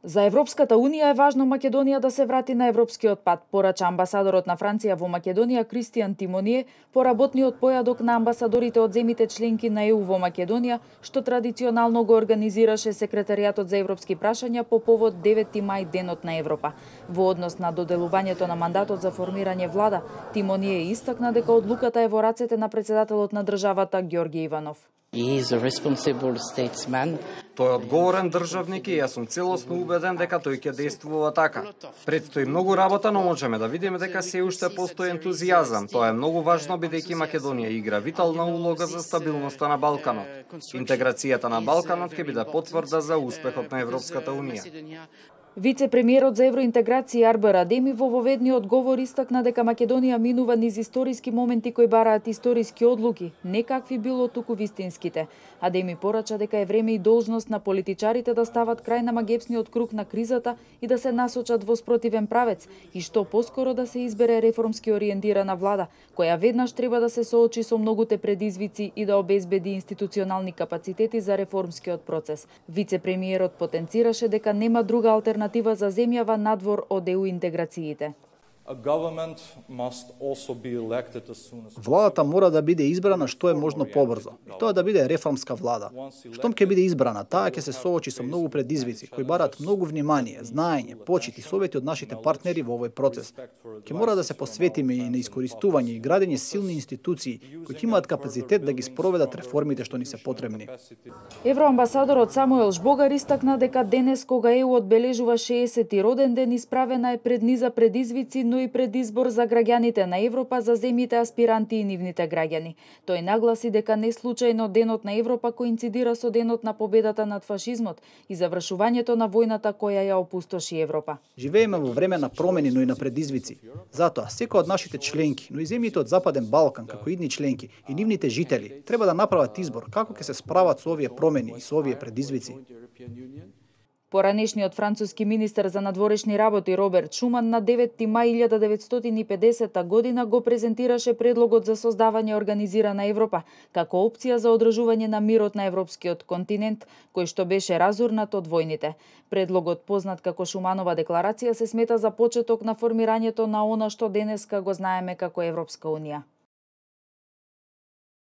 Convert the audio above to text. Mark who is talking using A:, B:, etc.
A: За Европската унија е важно Македонија да се врати на европскиот пат, порача амбасадорот на Франција во Македонија Кристијан Тимоние по работниот појадок на амбасадорите од земите членки на ЕУ во Македонија, што традиционално го организираше секретаријатот за европски прашања по повод 9 мај денот на Европа. Во однос на доделувањето на мандатот за формирање влада, Тимоние истакна дека одлуката е во рацете на председателот на државата Ѓорѓе Иванов.
B: Тој е одговорен државник и јас сум целосно убеден дека тој ќе действува така. Предстои многу работа, но можеме да видиме дека се уште постои ентузијазам. Тоа е многу важно бидејќи Македонија игра витална улога за стабилноста на Балканот. Интеграцијата на Балканот ќе биде потврда за успехот на Европската унија.
A: Вице-премиерот за евроинтеграција Арбер Адеми во воведниот говор истакна дека Македонија минува низ историски моменти кои бараат историски одлуки, не какви било туку вистинските. Адеми порача дека е време и должност на политичарите да стават крај на магепсниот круг на кризата и да се насочат во спротивен правец и што поскоро да се избере реформски ориентирана влада, која веднаш треба да се соочи со многуте предизвици и да обезбеди институционални капацитети за реформскиот процес. Вице-премиерот потенцираше дека нема друга алтернатива за земјава надвор од ЕУ интеграциите.
C: Владата мора да биде избрана што е можно побрзо. И тоа да биде реформска влада. Штом ќе биде избрана, таа ќе се соочи со многу предизвици кои бараат многу внимание, знаење, почит и совети од нашите партнери во овој процес. Ќе мора да се посветиме и на искористување и градење силни институции кои ќе имаат капацитет да ги спроведат реформите што ни се потребни.
A: Евроамбасадорот Самуел Жбогар истакна дека денес кога ЕУ одбележува 60-ти роден ден, исправена е пред низа предизвици, но и пред избор за граѓаните на Европа, за земјите аспиранти и нивните граѓани. Тој нагласи дека не случајно денот на Европа коинцидира со денот на победата над фашизмот и завршувањето на војната која ја опустоши Европа.
C: Живееме во време на промени, но и на предизвици. Затоа, секој од нашите членки, но и земјите од Западен Балкан, како идни членки и нивните жители, треба да направат избор како ќе се справат со овие промени и со овие предизвици.
A: Поранешниот француски министер за надворешни работи Роберт Шуман на 9 мај 1950 година го презентираше предлогот за создавање организирана Европа како опција за одржување на мирот на европскиот континент, кој што беше разурнат од војните. Предлогот, познат како Шуманова декларација, се смета за почеток на формирањето на она што денеска го знаеме како Европска унија.